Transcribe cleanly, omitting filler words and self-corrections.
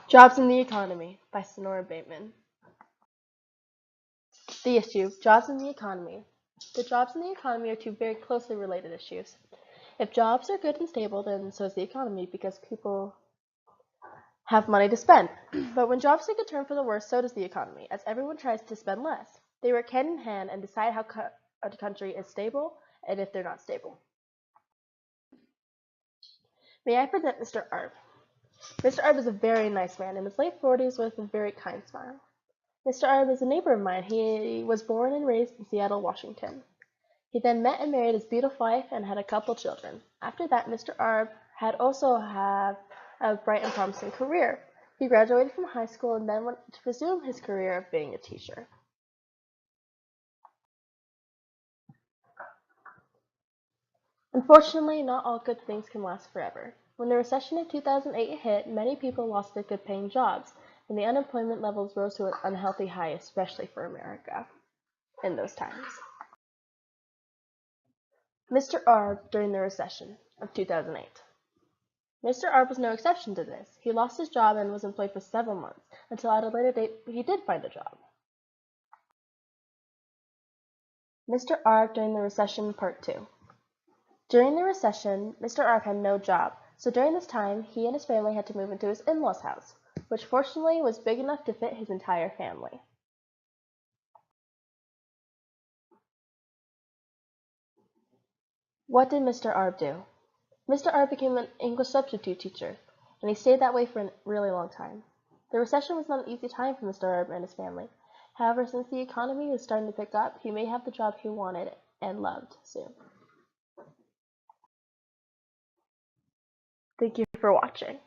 Jobs in the Economy by Senora Bateman. The issue, jobs in the economy. The jobs in the economy are two very closely related issues. If jobs are good and stable, then so is the economy because people have money to spend. But when jobs take a turn for the worse, so does the economy, as everyone tries to spend less. They work hand in hand and decide how a country is stable and if they're not stable. May I present Mr. Arp? Mr. Arp is a very nice man in his late 40s with a very kind smile. Mr. Arp is a neighbor of mine. He was born and raised in Seattle, Washington. He then met and married his beautiful wife and had a couple children. After that, Mr. Arp had also had a bright and promising career. He graduated from high school and then went to resume his career of being a teacher. Unfortunately, not all good things can last forever. When the recession of 2008 hit, many people lost their good-paying jobs, and the unemployment levels rose to an unhealthy high, especially for America in those times. Mr. Arp during the recession of 2008. Mr. Arp was no exception to this. He lost his job and was employed for several months, until at a later date he did find a job. Mr. Arp during the recession, Part 2. During the recession, Mr. Arp had no job, so during this time he and his family had to move into his in-laws' house, which fortunately was big enough to fit his entire family. What did Mr. Arp do? Mr. Arp became an English substitute teacher, and he stayed that way for a really long time. The recession was not an easy time for Mr. Arp and his family. However, since the economy was starting to pick up, he may have the job he wanted and loved soon. Thank you for watching.